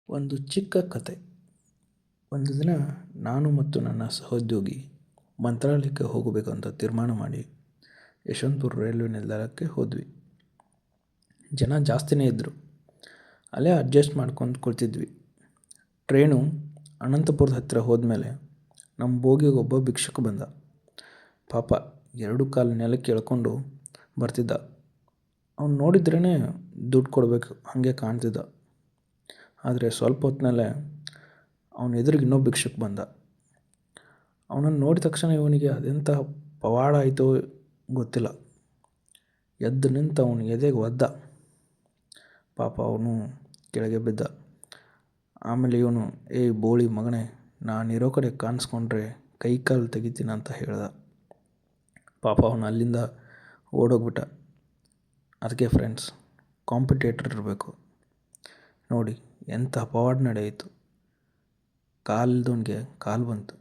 ಒಂದು ಚಿಕ್ಕ ಕತೆ. ಒಂದು ದಿನ ನಾನು ಮತ್ತು ನನ್ನ ಸಹೋದ್ಯೋಗಿ ಮಂತ್ರಾಲಯಕ್ಕೆ ಹೋಗಬೇಕು ಅಂತ ತೀರ್ಮಾನ ಮಾಡಿ ಯಶವಂತಪುರ ರೈಲ್ವೆ ನಿಲ್ದಾಣಕ್ಕೆ ಹೋದ್ವಿ. ಜನ ಜಾಸ್ತಿನೇ ಇದ್ದರು. ಅಲ್ಲೇ ಅಡ್ಜಸ್ಟ್ ಮಾಡ್ಕೊಂಡು ಕುಳಿತಿದ್ವಿ. ಟ್ರೈನು ಅನಂತಪುರದ ಹತ್ತಿರ ಹೋದ್ಮೇಲೆ ನಮ್ಮ ಬೋಗಿಗೆ ಒಬ್ಬ ಭಿಕ್ಷುಕ ಬಂದ. ಪಾಪ 2 ಕಾಲು ನೆಲಕ್ಕೆ ಎಳ್ಕೊಂಡು ಬರ್ತಿದ್ದ. ಅವ್ನು ನೋಡಿದ್ರೇ ದುಡ್ಡು ಕೊಡಬೇಕು ಹಾಗೆ ಕಾಣ್ತಿದ್ದ. ಆದರೆ ಸ್ವಲ್ಪ ಹೊತ್ತಿನಲ್ಲೇ ಅವನ ಎದುರಿಗೆ ಇನ್ನೊಬ್ಬ ಭಿಕ್ಷುಕ ಬಂದ. ಅವನನ್ನು ನೋಡಿದ ತಕ್ಷಣ ಇವನಿಗೆ ಅದೆಂಥ ಪವಾಡ ಆಯಿತೋ ಗೊತ್ತಿಲ್ಲ, ಎದ್ದು ನಿಂತು ಅವನ ಎದೆಗೆ ಒದ್ದ. ಪಾಪ ಅವನು ಕೆಳಗೆ ಬಿದ್ದ. ಆಮೇಲೆ ಇವನು, ಏಯ್ ಬೋಳಿ ಮಗನೇ, ನಾನಿರೋ ಕಡೆ ಕಾಣಿಸ್ಕೊಂಡ್ರೆ ಕೈ ಕಾಲು ತೆಗಿತೀನಿ ಅಂತ ಹೇಳ್ದ. ಪಾಪ ಅವನು ಅಲ್ಲಿಂದ ಓಡೋಗ್ಬಿಟ್ಟ. ಅದಕ್ಕೆ ಫ್ರೆಂಡ್ಸ್, ಕಾಂಪಿಟೇಟರ್ ಇರಬೇಕು. ನೋಡಿ ಎಂಥ ಪವಾಡ ನಡೆಯಿತು. ಕಾಲಿಲ್ದವನಿಗೆ ಕಾಲು ಬಂತು.